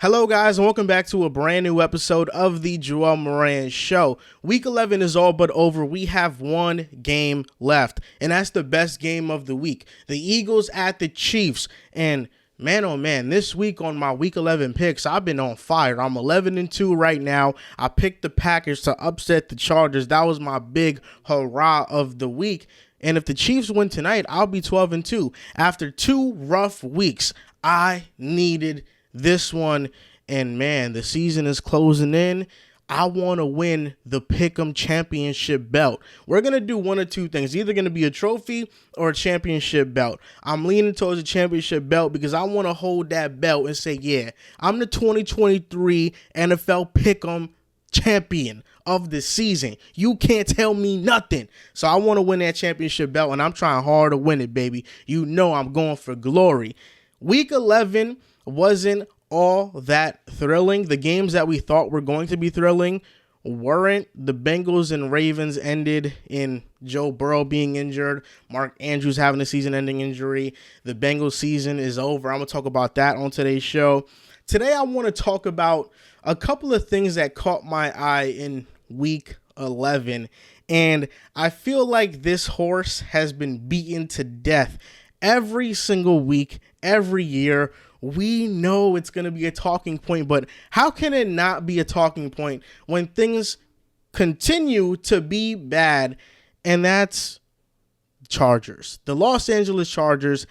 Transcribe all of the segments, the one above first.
Hello, guys, and welcome back to a brand new episode of the Joel Moran Show. Week 11 is all but over. We have one game left, and that's the best game of the week. The Eagles at the Chiefs. And man, oh man, this week on my Week 11 picks, I've been on fire. I'm 11-2 right now. I picked the Packers to upset the Chargers. That was my big hurrah of the week. And if the Chiefs win tonight, I'll be 12-2. After 2 rough weeks, I needed this one, and man, the season is closing in. I want to win the Pick'em championship belt. We're going to do one or two things. Either going to be a trophy or a championship belt. I'm leaning towards a championship belt because I want to hold that belt and say, yeah, I'm the 2023 NFL Pick'em champion of the season. You can't tell me nothing. So I want to win that championship belt, and I'm trying hard to win it, baby. You know I'm going for glory. Week 11 wasn't all that thrilling. The games that we thought were going to be thrilling weren't. The Bengals and Ravens ended in Joe Burrow being injured, Mark Andrews having a season-ending injury. The Bengals season is over. I'm going to talk about that on today's show. Today I want to talk about a couple of things that caught my eye in Week 11, and I feel like this horse has been beaten to death every single week, every year. We know it's going to be a talking point, but how can it not be a talking point when things continue to be bad? And that's Chargers. The Los Angeles Chargers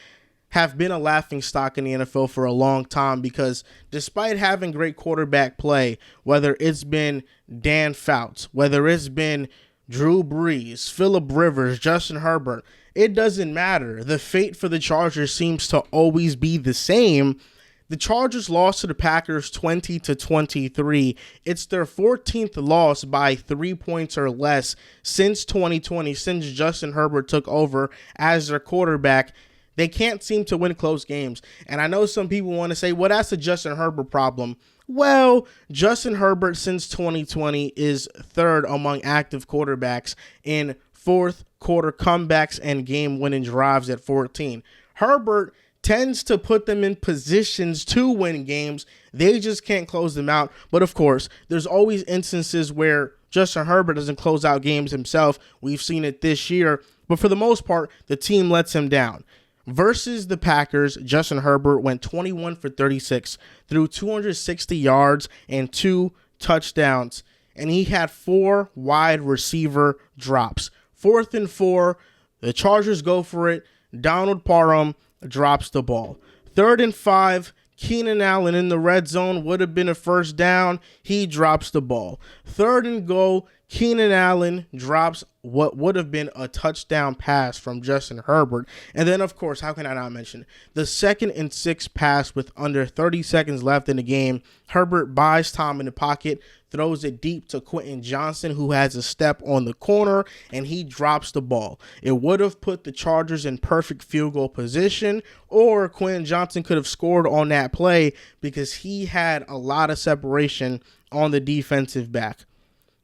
have been a laughingstock in the NFL for a long time because despite having great quarterback play, whether it's been Dan Fouts, whether it's been Drew Brees, Phillip Rivers, Justin Herbert, it doesn't matter. The fate for the Chargers seems to always be the same. The Chargers lost to the Packers 20-23. It's their 14th loss by 3 points or less since 2020, since Justin Herbert took over as their quarterback. They can't seem to win close games. And I know some people want to say, well, that's a Justin Herbert problem. Well, Justin Herbert since 2020 is third among active quarterbacks in fourth quarter comebacks and game-winning drives at 14. Herbert tends to put them in positions to win games. They just can't close them out. But of course, there's always instances where Justin Herbert doesn't close out games himself. We've seen it this year. But for the most part, the team lets him down. Versus the Packers, Justin Herbert went 21 for 36, threw 260 yards and 2 touchdowns. And he had 4 wide receiver drops. 4th and 4, the Chargers go for it. Donald Parham drops the ball. 3rd and 5, Keenan Allen in the red zone would have been a first down. He drops the ball. 3rd and goal, Keenan Allen drops what would have been a touchdown pass from Justin Herbert. And then, of course, how can I not mention the 2nd and 6 pass with under 30 seconds left in the game? Herbert buys time in the pocket, throws it deep to Quentin Johnson, who has a step on the corner, and he drops the ball. It would have put the Chargers in perfect field goal position, or Quentin Johnson could have scored on that play because he had a lot of separation on the defensive back.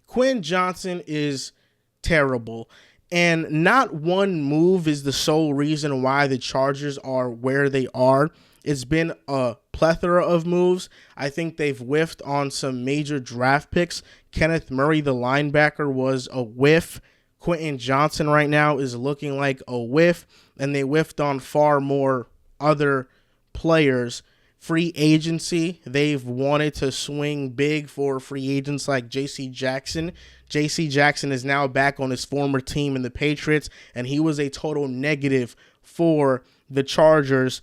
Quentin Johnson is terrible, and not one move is the sole reason why the Chargers are where they are. It's been a plethora of moves. I think they've whiffed on some major draft picks. Kenneth Murray, the linebacker, was a whiff. Quentin Johnson right now is looking like a whiff, and they whiffed on far more other players. Free agency, they've wanted to swing big for free agents like J.C. Jackson. J.C. Jackson is now back on his former team in the Patriots, and he was a total negative for the Chargers.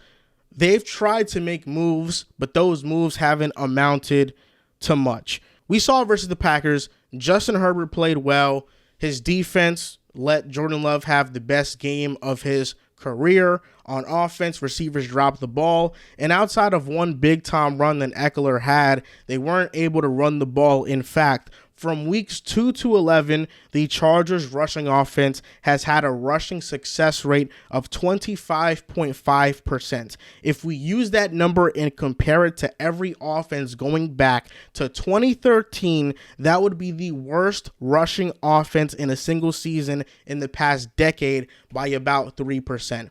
They've tried to make moves, but those moves haven't amounted to much. We saw versus the Packers, Justin Herbert played well. His defense let Jordan Love have the best game of his career. On offense, receivers dropped the ball, and outside of one big-time run that Eckler had, they weren't able to run the ball. In fact, from weeks 2 to 11, the Chargers' rushing offense has had a rushing success rate of 25.5%. If we use that number and compare it to every offense going back to 2013, that would be the worst rushing offense in a single season in the past decade by about 3%.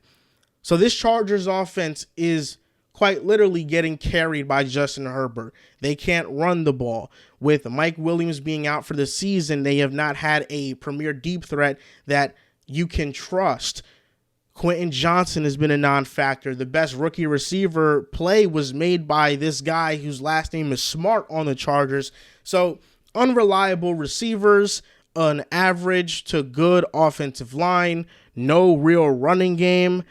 So this Chargers offense is quite literally getting carried by Justin Herbert. They can't run the ball. With Mike Williams being out for the season, they have not had a premier deep threat that you can trust. Quentin Johnson has been a non-factor. The best rookie receiver play was made by this guy whose last name is Smart on the Chargers. So unreliable receivers, an average to good offensive line, no real running game.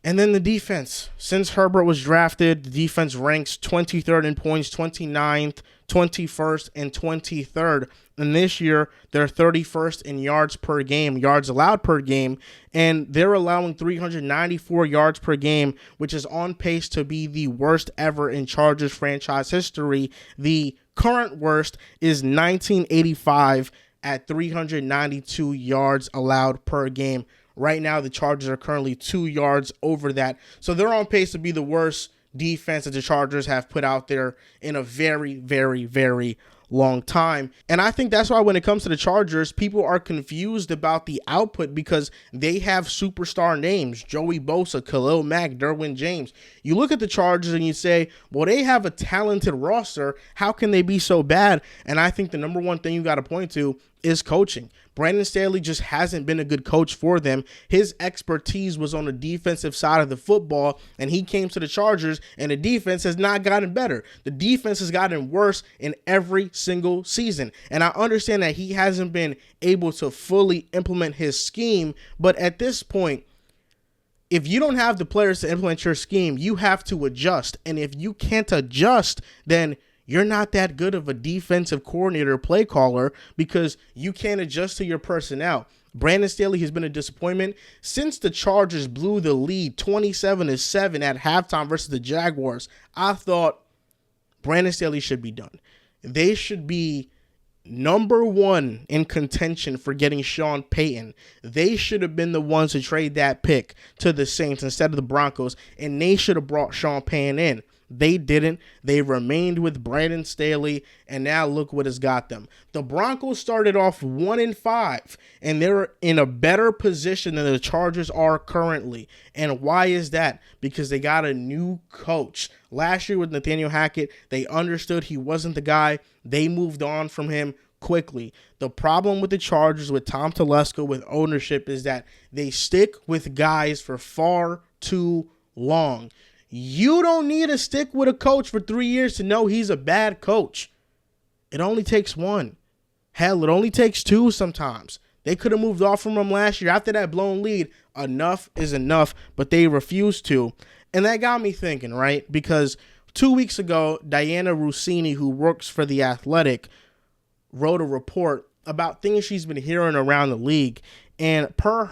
And then the defense. Since Herbert was drafted, the defense ranks 23rd in points, 29th, 21st, and 23rd. And this year, they're 31st in yards per game, yards allowed per game, and they're allowing 394 yards per game, which is on pace to be the worst ever in Chargers franchise history. The current worst is 1985 at 392 yards allowed per game. Right now, the Chargers are currently 2 yards over that. So they're on pace to be the worst defense that the Chargers have put out there in a very, very, very long time. And I think that's why when it comes to the Chargers, people are confused about the output because they have superstar names: Joey Bosa, Khalil Mack, Derwin James. You look at the Chargers and you say, well, they have a talented roster. How can they be so bad? And I think the number one thing you got to point to is coaching. Brandon Staley just hasn't been a good coach for them. His expertise was on the defensive side of the football, and he came to the Chargers, and the defense has not gotten better. The defense has gotten worse in every single season. And I understand that he hasn't been able to fully implement his scheme, but at this point, if you don't have the players to implement your scheme, you have to adjust. And if you can't adjust, then you're not that good of a defensive coordinator, play caller, because you can't adjust to your personnel. Brandon Staley has been a disappointment since the Chargers blew the lead 27-7 at halftime versus the Jaguars. I thought Brandon Staley should be done. They should be number one in contention for getting Sean Payton. They should have been the ones to trade that pick to the Saints instead of the Broncos, and they should have brought Sean Payton in. They didn't. They remained with Brandon Staley, and now look what has got them. The Broncos started off 1-5, and they're in a better position than the Chargers are currently. And why is that? Because they got a new coach. Last year with Nathaniel Hackett, they understood he wasn't the guy. They moved on from him quickly. The problem with the Chargers, with Tom Telesco, with ownership, is that they stick with guys for far too long. You don't need to stick with a coach for 3 years to know he's a bad coach. It only takes one. Hell, it only takes two sometimes. They could have moved off from him last year. After that blown lead, enough is enough, but they refused to. And that got me thinking, right? Because 2 weeks ago, Diana Russini, who works for The Athletic, wrote a report about things she's been hearing around the league. And per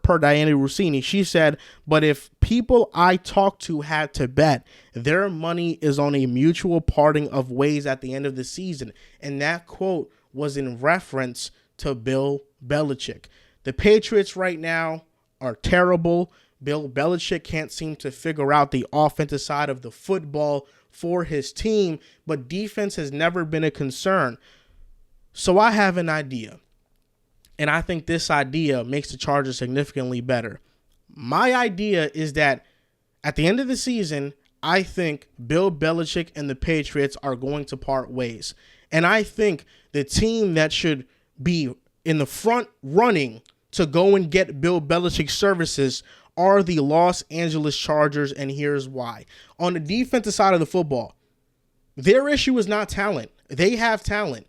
Diana Russini, she said, but if people I talk to had to bet, their money is on a mutual parting of ways at the end of the season. And that quote was in reference to Bill Belichick. The Patriots right now are terrible. Bill Belichick can't seem to figure out the offensive side of the football for his team, but defense has never been a concern. So I have an idea. And I think this idea makes the Chargers significantly better. My idea is that at the end of the season, I think Bill Belichick and the Patriots are going to part ways. And I think the team that should be in the front running to go and get Bill Belichick's services are the Los Angeles Chargers, and here's why. On the defensive side of the football, their issue is not talent. They have talent.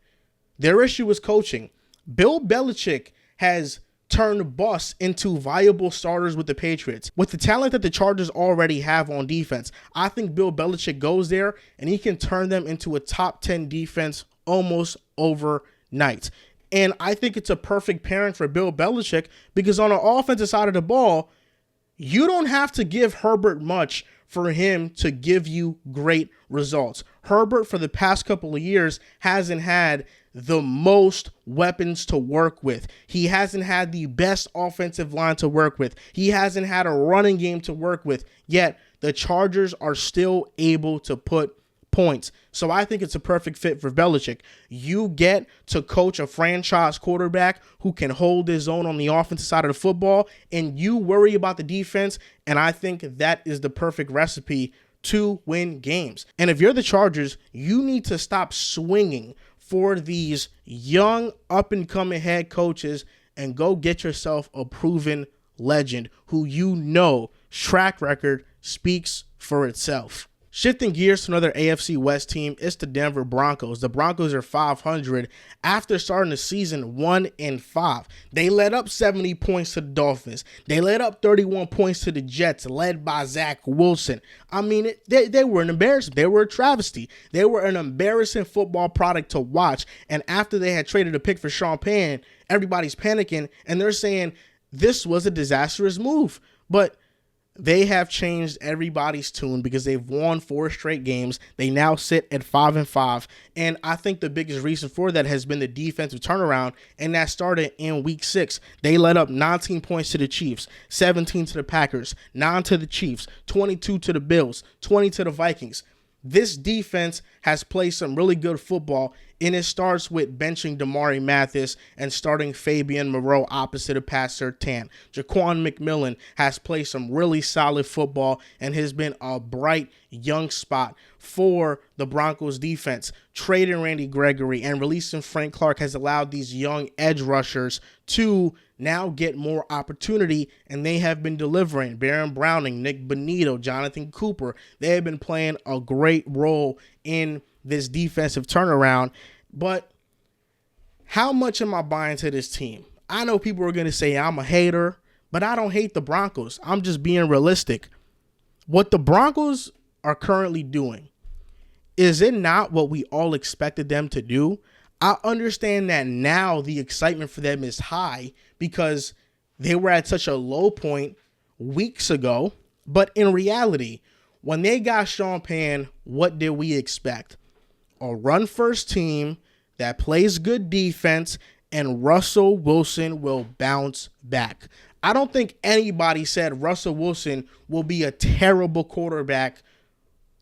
Their issue is coaching. Bill Belichick has turned busts into viable starters with the Patriots. With the talent that the Chargers already have on defense, I think Bill Belichick goes there and he can turn them into a top 10 defense almost overnight. And I think it's a perfect pairing for Bill Belichick because on the offensive side of the ball, you don't have to give Herbert much for him to give you great results. Herbert, for the past couple of years, hasn't had the most weapons to work with. He hasn't had the best offensive line to work with. He hasn't had a running game to work with. Yet, the Chargers are still able to put points. So I think it's a perfect fit for Belichick. You get to coach a franchise quarterback who can hold his own on the offensive side of the football, and you worry about the defense, and I think that is the perfect recipe to win games. And if you're the Chargers, you need to stop swinging for these young up-and-coming head coaches and go get yourself a proven legend who track record speaks for itself. Shifting gears to another AFC West team, it's the Denver Broncos. The Broncos are 500 after starting the season 1-5. They led up 70 points to the Dolphins. They led up 31 points to the Jets, led by Zach Wilson. I mean, they were an embarrassment. They were a travesty. They were an embarrassing football product to watch. And after they had traded a pick for Sean Payton, everybody's panicking, and they're saying this was a disastrous move. But they have changed everybody's tune because they've won 4 straight games. They now sit at 5-5. And I think the biggest reason for that has been the defensive turnaround. And that started in week 6. They led up 19 points to the Chiefs, 17 to the Packers, 9 to the Chiefs, 22 to the Bills, 20 to the Vikings. This defense has played some really good football, and it starts with benching Damari Mathis and starting Fabian Moreau opposite of Pat Surtain. Jaquan McMillan has played some really solid football and has been a bright young spot for the Broncos defense. Trading Randy Gregory and releasing Frank Clark has allowed these young edge rushers to now get more opportunity, and they have been delivering. Baron Browning, Nick Bonito, Jonathan Cooper, they have been playing a great role in this defensive turnaround. But how much am I buying to this team? I know people are going to say I'm a hater, but I don't hate the Broncos. I'm just being realistic. What the Broncos are currently doing, is it not what we all expected them to do? I understand that now the excitement for them is high because they were at such a low point weeks ago. But in reality, when they got Sean Payton, what did we expect? A run-first team that plays good defense, and Russell Wilson will bounce back. I don't think anybody said Russell Wilson will be a terrible quarterback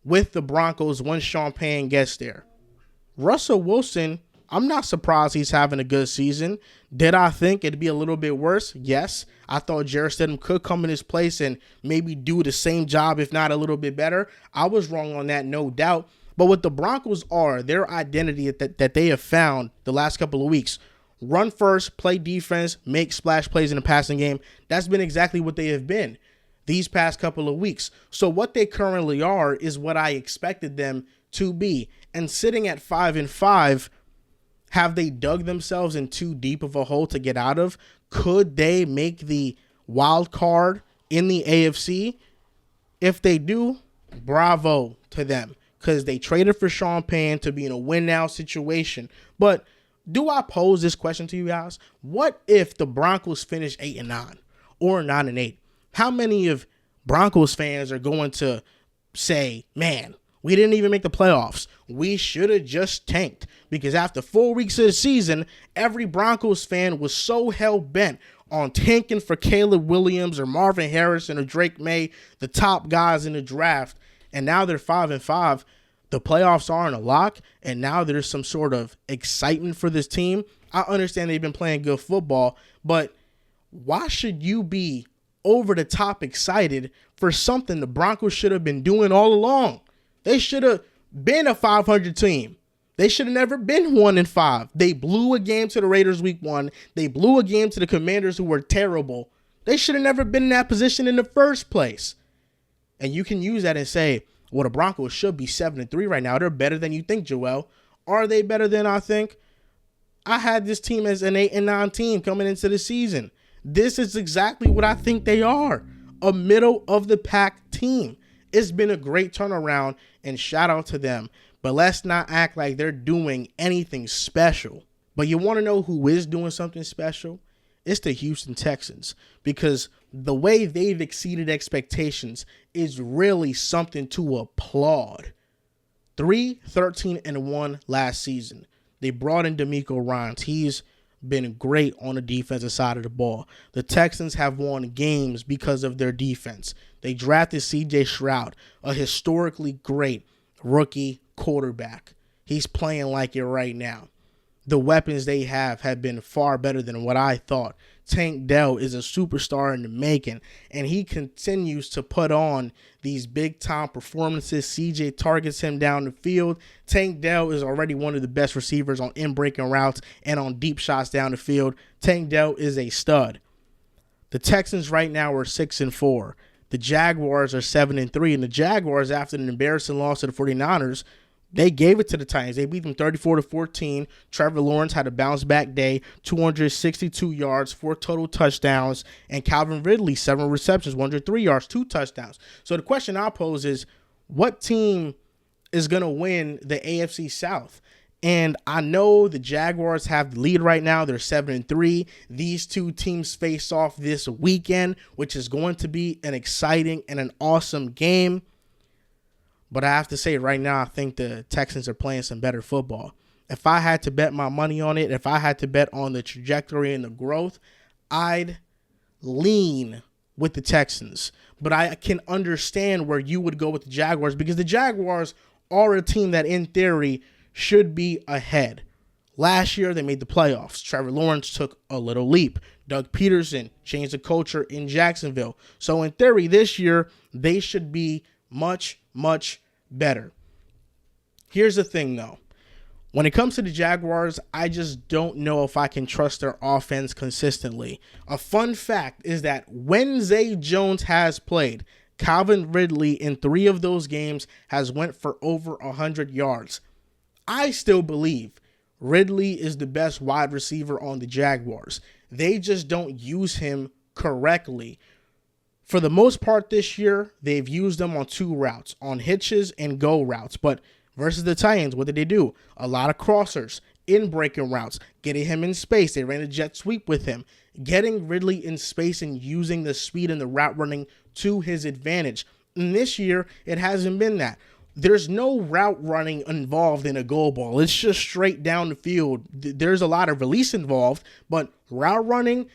with the Broncos when Sean Payton gets there. Russell Wilson, I'm not surprised he's having a good season. Did I think it'd be a little bit worse? Yes. I thought Jarrett Stidham could come in his place and maybe do the same job, if not a little bit better. I was wrong on that, no doubt. But what the Broncos are, their identity that they have found the last couple of weeks, run first, play defense, make splash plays in the passing game. That's been exactly what they have been these past couple of weeks. So what they currently are is what I expected them to be. And sitting at 5-5, have they dug themselves in too deep of a hole to get out of? Could they make the wild card in the AFC? If they do, bravo to them, because they traded for Sean Payton to be in a win-now situation. But do I pose this question to you guys? What if the Broncos finish 8-9 or 9-8? How many of Broncos fans are going to say, man, we didn't even make the playoffs. We should have just tanked? Because after 4 weeks of the season, every Broncos fan was so hell-bent on tanking for Caleb Williams or Marvin Harrison or Drake May, the top guys in the draft. And now they're 5-5. The playoffs aren't a lock, and now there's some sort of excitement for this team. I understand they've been playing good football, but why should you be over the top excited for something the Broncos should have been doing all along? They should have been a 500 team. They should have never been 1-5. They blew a game to the Raiders week 1. They blew a game to the Commanders, who were terrible. They should have never been in that position in the first place. And you can use that and say, well, the Broncos should be 7-3 right now. They're better than you think, Joel. Are they better than I think? I had this team as an 8-9 team coming into the season. This is exactly what I think they are. A middle-of-the-pack team. It's been a great turnaround, and shout out to them. But let's not act like they're doing anything special. But you want to know who is doing something special? It's the Houston Texans, because the way they've exceeded expectations is really something to applaud. 3-13-1 last season. They brought in DeMeco Ryans. He's been great on the defensive side of the ball. The Texans have won games because of their defense. They drafted C.J. Stroud, a historically great rookie quarterback. He's playing like it right now. The weapons they have been far better than what I thought. Tank Dell is a superstar in the making, and he continues to put on these big-time performances. CJ targets him down the field. Tank Dell is already one of the best receivers on in-breaking routes and on deep shots down the field. Tank Dell is a stud. The Texans right now are 6-4. The Jaguars are 7-3, and the Jaguars, after an embarrassing loss to the 49ers, they gave it to the Titans. They beat them 34-14. Trevor Lawrence had a bounce-back day, 262 yards, 4 total touchdowns, and Calvin Ridley, 7 receptions, 103 yards, 2 touchdowns. So the question I'll pose is, what team is going to win the AFC South? And I know the Jaguars have the lead right now. They're 7-3. These two teams face off this weekend, which is going to be an exciting and an awesome game. But I have to say right now, I think the Texans are playing some better football. If I had to bet my money on it, if I had to bet on the trajectory and the growth, I'd lean with the Texans. But I can understand where you would go with the Jaguars, because the Jaguars are a team that, in theory, should be ahead. Last year, they made the playoffs. Trevor Lawrence took a little leap. Doug Peterson changed the culture in Jacksonville. So, in theory, this year, they should be much, much better. Here's the thing, though. When it comes to the Jaguars, I just don't know if I can trust their offense consistently. A fun fact is that when Zay Jones has played, Calvin Ridley in 3 of those games has went for over 100 yards. I still believe Ridley is the best wide receiver on the Jaguars. They just don't use him correctly. For the most part this year, they've used him on 2 routes, on hitches and go routes. But versus the Titans, what did they do? A lot of crossers, in-breaking routes, getting him in space. They ran a jet sweep with him. Getting Ridley in space and using the speed and the route running to his advantage. And this year, it hasn't been that. There's no route running involved in a goal ball. It's just straight down the field. There's a lot of release involved, but route running,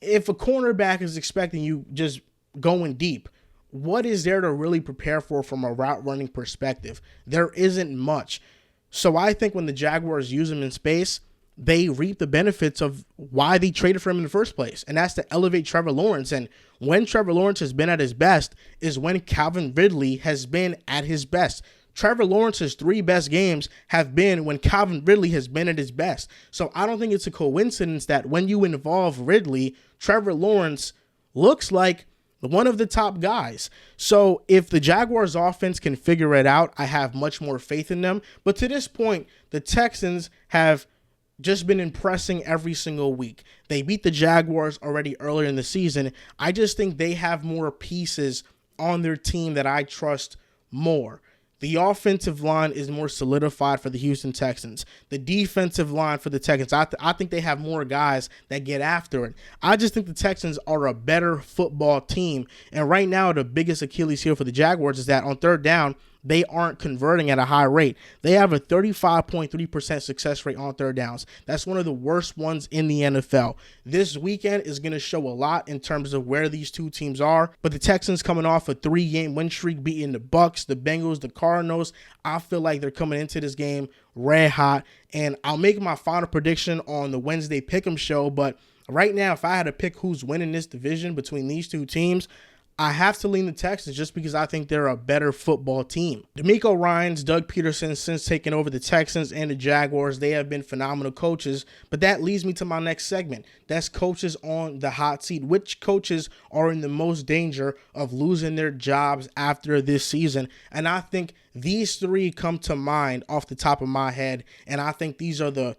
if a cornerback is expecting you just going deep, what is there to really prepare for from a route running perspective? There isn't much. So I think when the Jaguars use him in space, they reap the benefits of why they traded for him in the first place, and that's to elevate Trevor Lawrence. And when Trevor Lawrence has been at his best is when Calvin Ridley has been at his best. Trevor Lawrence's 3 best games have been when Calvin Ridley has been at his best. So I don't think it's a coincidence that when you involve Ridley, Trevor Lawrence looks like one of the top guys. So if the Jaguars offense can figure it out, I have much more faith in them. But to this point, the Texans have just been impressing every single week. They beat the Jaguars already earlier in the season. I just think they have more pieces on their team that I trust more. The offensive line is more solidified for the Houston Texans. The defensive line for the Texans, I think they have more guys that get after it. I just think the Texans are a better football team. And right now, the biggest Achilles heel for the Jaguars is that on third down, they aren't converting at a high rate. They have a 35.3% success rate on third downs. That's one of the worst ones in the NFL. This weekend is going to show a lot in terms of where these two teams are. But the Texans coming off a 3-game win streak, beating the Bucs, the Bengals, the Cardinals. I feel like they're coming into this game red hot. And I'll make my final prediction on the Wednesday Pick'em show. But right now, if I had to pick who's winning this division between these two teams, I have to lean the Texans just because I think they're a better football team. DeMeco Ryans, Doug Peterson, since taking over the Texans and the Jaguars, they have been phenomenal coaches. But that leads me to my next segment. That's coaches on the hot seat. Which coaches are in the most danger of losing their jobs after this season? And I think these 3 come to mind off the top of my head. And I think these are the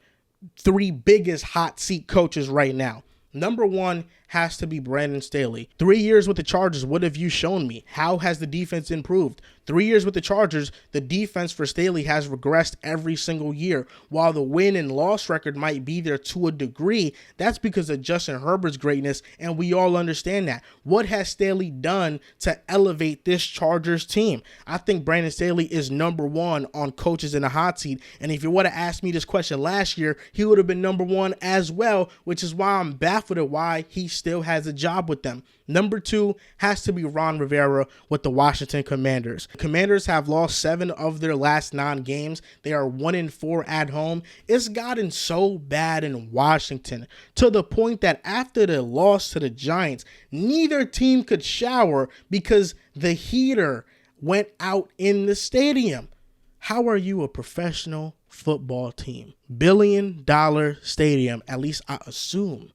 3 biggest hot seat coaches right now. Number 1 has to be Brandon Staley. 3 years with the Chargers, what have you shown me? How has the defense improved? 3 years with the Chargers, the defense for Staley has regressed every single year. While the win and loss record might be there to a degree, that's because of Justin Herbert's greatness, and we all understand that. What has Staley done to elevate this Chargers team? I think Brandon Staley is number 1 on coaches in the hot seat, and if you would have asked me this question last year, he would have been number 1 as well, which is why I'm baffled at why he still has a job with them. Number 2 has to be Ron Rivera with the Washington Commanders. The Commanders have lost 7 of their last 9 games. They are 1-4 at home. It's gotten so bad in Washington to the point that after the loss to the Giants, neither team could shower because the heater went out in the stadium. How are you a professional football team? $1 billion stadium, at least I assume,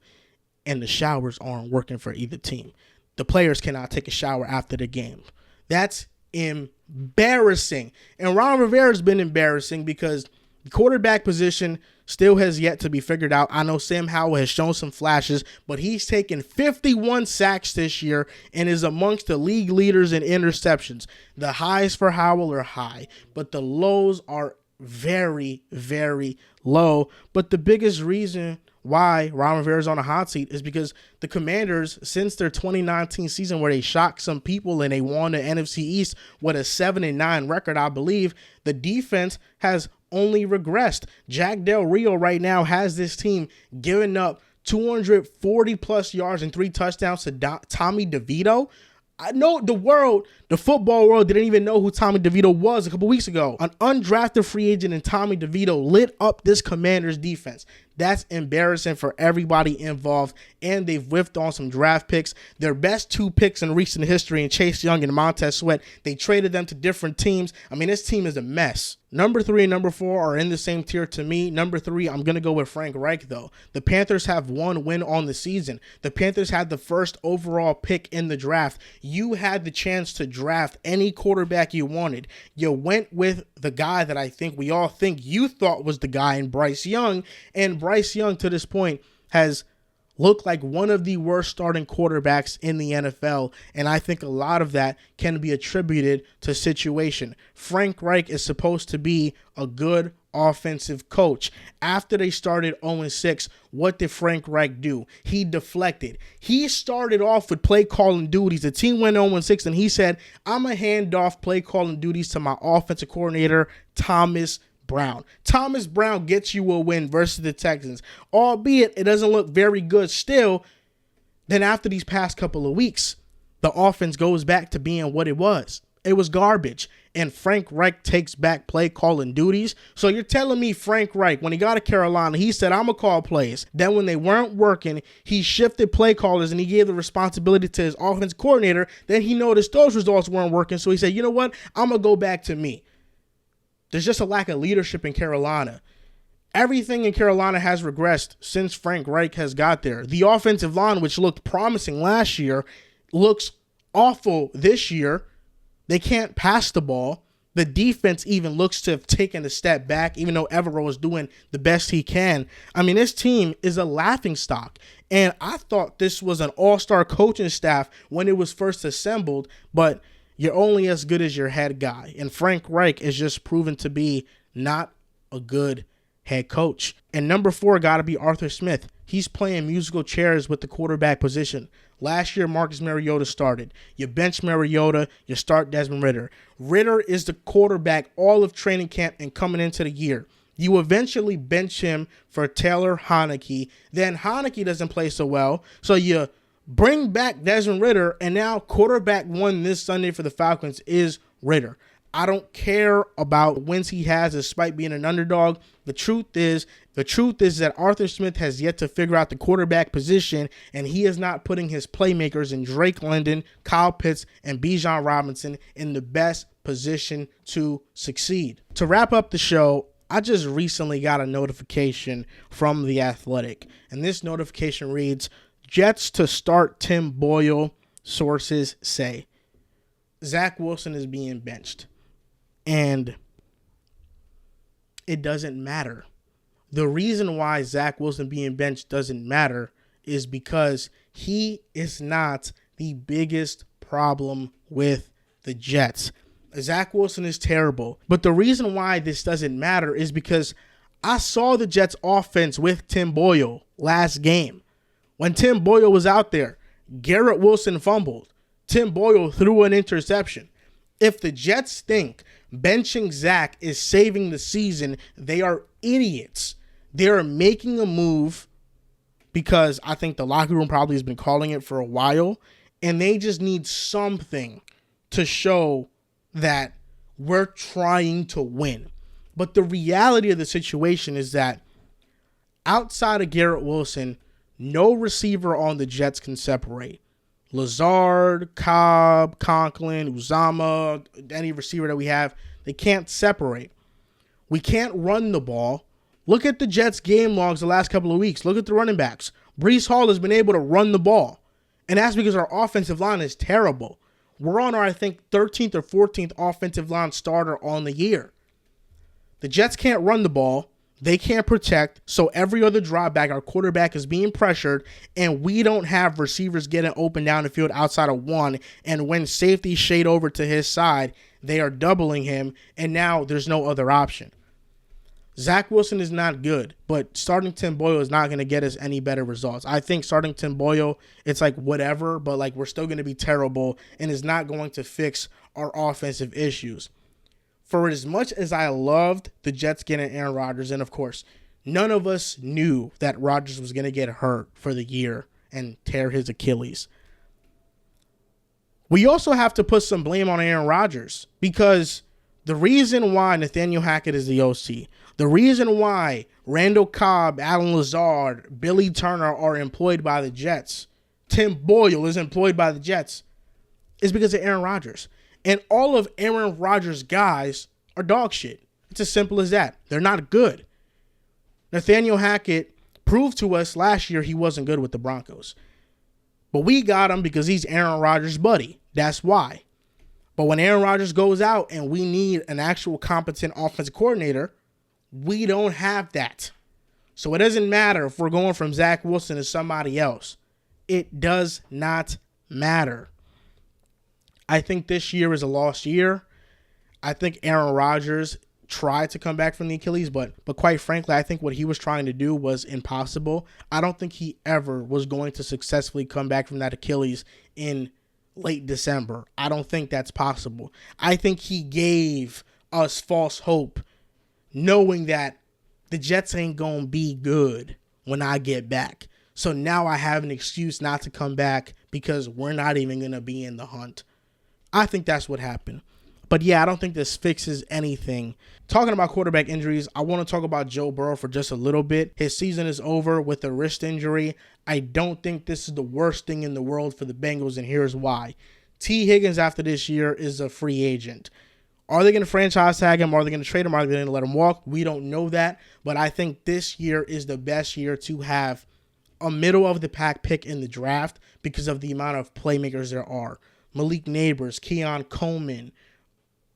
and the showers aren't working for either team. The players cannot take a shower after the game. That's embarrassing. And Ron Rivera's been embarrassing because the quarterback position still has yet to be figured out. I know Sam Howell has shown some flashes, but he's taken 51 sacks this year and is amongst the league leaders in interceptions. The highs for Howell are high, but the lows are very, very low. But the biggest reason why Ron Rivera's on a hot seat is because the Commanders, since their 2019 season where they shocked some people and they won the NFC East with a 7-9 record, I believe, the defense has only regressed. Jack Del Rio right now has this team giving up 240 plus yards and 3 touchdowns to Tommy DeVito. I know the football world didn't even know who Tommy DeVito was a couple weeks ago. An undrafted free agent and Tommy DeVito lit up this Commanders defense. That's embarrassing for everybody involved, and they've whiffed on some draft picks. Their best 2 picks in recent history, in Chase Young and Montez Sweat, they traded them to different teams. I mean, this team is a mess. Number 3 and number 4 are in the same tier to me. Number 3, I'm going to go with Frank Reich, though. The Panthers have 1 win on the season. The Panthers had the first overall pick in the draft. You had the chance to draft any quarterback you wanted. You went with the guy that I think we all think you thought was the guy in Bryce Young, and Bryce Young to this point has looked like one of the worst starting quarterbacks in the NFL, and I think a lot of that can be attributed to situation. Frank Reich is supposed to be a good offensive coach. After they started 0-6, what did Frank Reich do? He deflected. He started off with play calling duties. The team went 0-6, and he said, I'm going to hand off play calling duties to my offensive coordinator, Thomas Brown. Thomas Brown gets you a win versus the Texans, albeit it doesn't look very good still. Then after these past couple of weeks, the offense goes back to being what it was. It was garbage, and Frank Reich takes back play calling duties. So you're telling me Frank Reich, when he got to Carolina, he said, I'm going to call plays. Then when they weren't working, he shifted play callers and he gave the responsibility to his offense coordinator. Then he noticed those results weren't working. So he said, you know what? I'm going to go back to me. There's just a lack of leadership in Carolina. Everything in Carolina has regressed since Frank Reich has got there. The offensive line, which looked promising last year, looks awful this year. They can't pass the ball. The defense even looks to have taken a step back, even though Evero is doing the best he can. I mean, this team is a laughingstock. And I thought this was an all-star coaching staff when it was first assembled, but you're only as good as your head guy. And Frank Reich is just proven to be not a good head coach. And number 4 got to be Arthur Smith. He's playing musical chairs with the quarterback position. Last year, Marcus Mariota started. You bench Mariota, you start Desmond Ridder. Ridder is the quarterback all of training camp and coming into the year. You eventually bench him for Taylor Heinicke. Then Heinicke doesn't play so well, so you bring back Desmond Ridder, and now quarterback 1 this Sunday for the Falcons is Ridder. I don't care about wins he has despite being an underdog. The truth is that Arthur Smith has yet to figure out the quarterback position, and he is not putting his playmakers in Drake London, Kyle Pitts, and Bijan Robinson in the best position to succeed. To wrap up the show, I just recently got a notification from The Athletic, and this notification reads, Jets to start Tim Boyle, sources say. Zach Wilson is being benched. And it doesn't matter. The reason why Zach Wilson being benched doesn't matter is because he is not the biggest problem with the Jets. Zach Wilson is terrible. But the reason why this doesn't matter is because I saw the Jets offense with Tim Boyle last game. When Tim Boyle was out there, Garrett Wilson fumbled. Tim Boyle threw an interception. If the Jets think benching Zach is saving the season, they are idiots. They're making a move because I think the locker room probably has been calling it for a while, And they just need something to show that we're trying to win. But the reality of the situation is that outside of Garrett Wilson, no receiver on the Jets can separate. Lazard, Cobb, Conklin, Uzama, any receiver that we have, they can't separate. We can't run the ball. Look at the Jets' game logs the last couple of weeks. Look at the running backs. Breece Hall has been able to run the ball. And that's because our offensive line is terrible. We're on our, I think, 13th or 14th offensive line starter on the year. The Jets can't run the ball. They can't protect. So every other drop back, our quarterback is being pressured, and we don't have receivers getting open down the field outside of one. And when safety shade over to his side, they are doubling him, and now there's no other option. Zach Wilson is not good, but starting Tim Boyle is not going to get us any better results. I think starting Tim Boyle, it's like whatever, but like we're still going to be terrible, and is not going to fix our offensive issues. For as much as I loved the Jets getting Aaron Rodgers, and of course, none of us knew that Rodgers was going to get hurt for the year and tear his Achilles. We also have to put some blame on Aaron Rodgers, because the reason why Nathaniel Hackett is the OC, the reason why Randall Cobb, Alan Lazard, Billy Turner are employed by the Jets, Tim Boyle is employed by the Jets, is because of Aaron Rodgers. And all of Aaron Rodgers' guys are dog shit. It's as simple as that. They're not good. Nathaniel Hackett proved to us last year he wasn't good with the Broncos. But we got him because he's Aaron Rodgers' buddy. That's why. But when Aaron Rodgers goes out and we need an actual competent offensive coordinator, we don't have that. So it doesn't matter if we're going from Zach Wilson to somebody else. It does not matter. I think this year is a lost year. I think Aaron Rodgers tried to come back from the Achilles, but quite frankly, I think what he was trying to do was impossible. I don't think he ever was going to successfully come back from that Achilles in late December. I don't think that's possible. I think he gave us false hope, knowing that the Jets ain't going to be good when I get back. So now I have an excuse not to come back because we're not even going to be in the hunt. I think that's what happened. But yeah, I don't think this fixes anything. Talking about quarterback injuries, I want to talk about Joe Burrow for just a little bit. His season is over with a wrist injury. I don't think this is the worst thing in the world for the Bengals, and here's why. T. Higgins after this year is a free agent. Are they going to franchise tag him? Are they going to trade him? Are they going to let him walk? We don't know that. But I think this year is the best year to have a middle-of-the-pack pick in the draft because of the amount of playmakers there are. Malik Neighbors, Keon Coleman,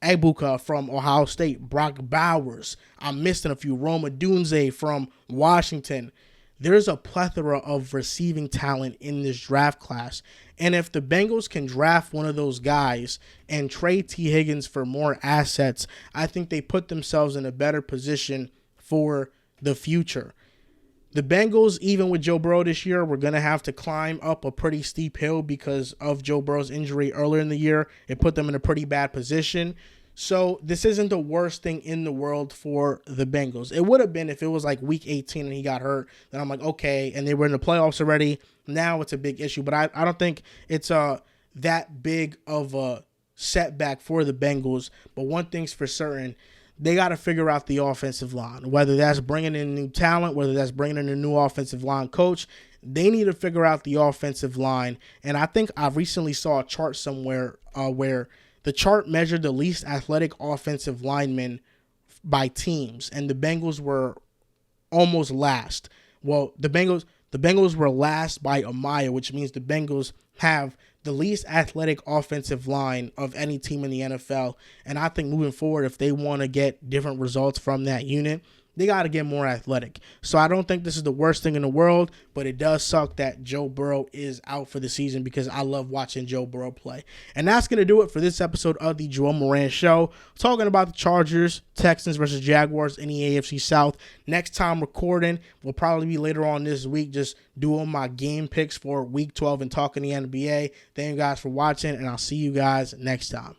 Egbuka from Ohio State, Brock Bowers. I'm missing a few. Roma Dunze from Washington. There's a plethora of receiving talent in this draft class. And if the Bengals can draft one of those guys and trade T. Higgins for more assets, I think they put themselves in a better position for the future. The Bengals, even with Joe Burrow this year, we're going to have to climb up a pretty steep hill because of Joe Burrow's injury earlier in the year. It put them in a pretty bad position. So this isn't the worst thing in the world for the Bengals. It would have been if it was like week 18 and he got hurt. Then I'm like, okay, and they were in the playoffs already. Now it's a big issue. But I don't think it's that big of a setback for the Bengals. But one thing's for certain, they got to figure out the offensive line, whether that's bringing in new talent, whether that's bringing in a new offensive line coach. They need to figure out the offensive line. And I think I recently saw a chart somewhere where the chart measured the least athletic offensive linemen by teams, and the Bengals were almost last. Well, the Bengals were last by a mile, which means the Bengals have the least athletic offensive line of any team in the NFL. And I think moving forward, if they want to get different results from that unit, they got to get more athletic. So I don't think this is the worst thing in the world, but it does suck that Joe Burrow is out for the season because I love watching Joe Burrow play. And that's going to do it for this episode of the Joel Moran Show. Talking about the Chargers, Texans versus Jaguars in the AFC South. Next time recording will probably be later on this week, just doing my game picks for Week 12 and talking the NBA. Thank you guys for watching, and I'll see you guys next time.